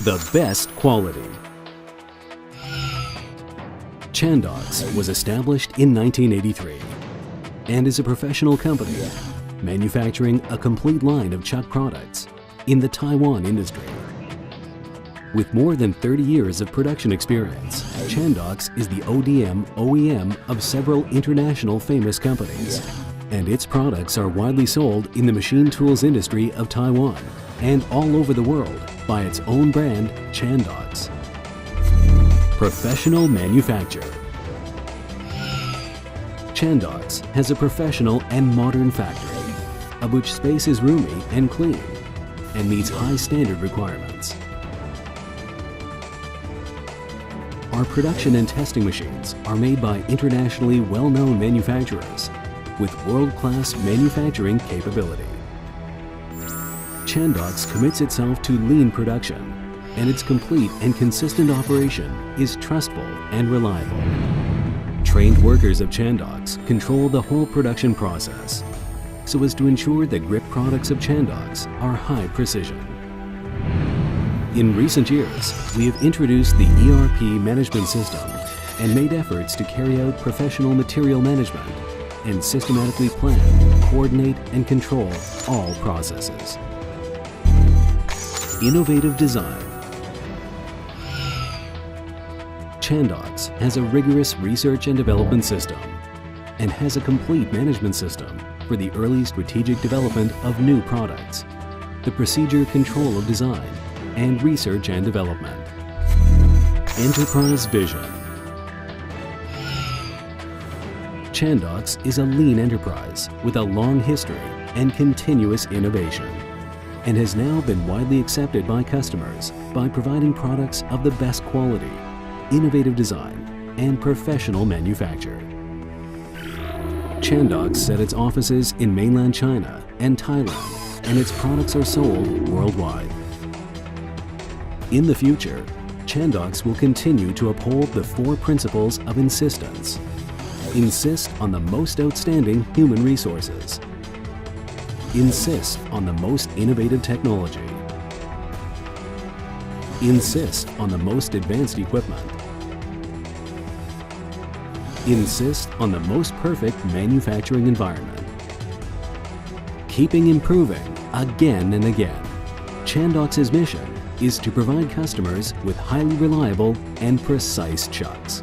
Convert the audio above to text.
the best quality. Chandox was established in 1983 and is a professional company manufacturing a complete line of chuck products in the Taiwan industry. With more than 30 years of production experience, Chandox is the ODM OEM of several international famous companies, and its products are widely sold in the machine tools industry of Taiwan and all over the world by its own brand, Chandox. Professional manufacture. Chandox has a professional and modern factory, of which space is roomy and clean and meets high standard requirements. Our production and testing machines are made by internationally well-known manufacturers with world-class manufacturing capability. Chandox commits itself to lean production, and its complete and consistent operation is trustful and reliable. Trained workers of Chandox control the whole production process so as to ensure that grip products of Chandox are high precision. In recent years, we have introduced the ERP management system and made efforts to carry out professional material management and systematically plan, coordinate, and control all processes. Innovative design. Chandox has a rigorous research and development system and has a complete management system for the early strategic development of new products, the procedure control of design, and research and development. Enterprise vision. Chandox is a lean enterprise with a long history and continuous innovation, and has now been widely accepted by customers by providing products of the best quality, innovative design, and professional manufacture. Chandox set its offices in mainland China and Thailand, and its products are sold worldwide. In the future, Chandox will continue to uphold the 4 principles of insistence. Insist on the most outstanding human resources. Insist on the most innovative technology. Insist on the most advanced equipment. Insist on the most perfect manufacturing environment. Keeping improving again and again. Chandox's mission is to provide customers with highly reliable and precise chucks.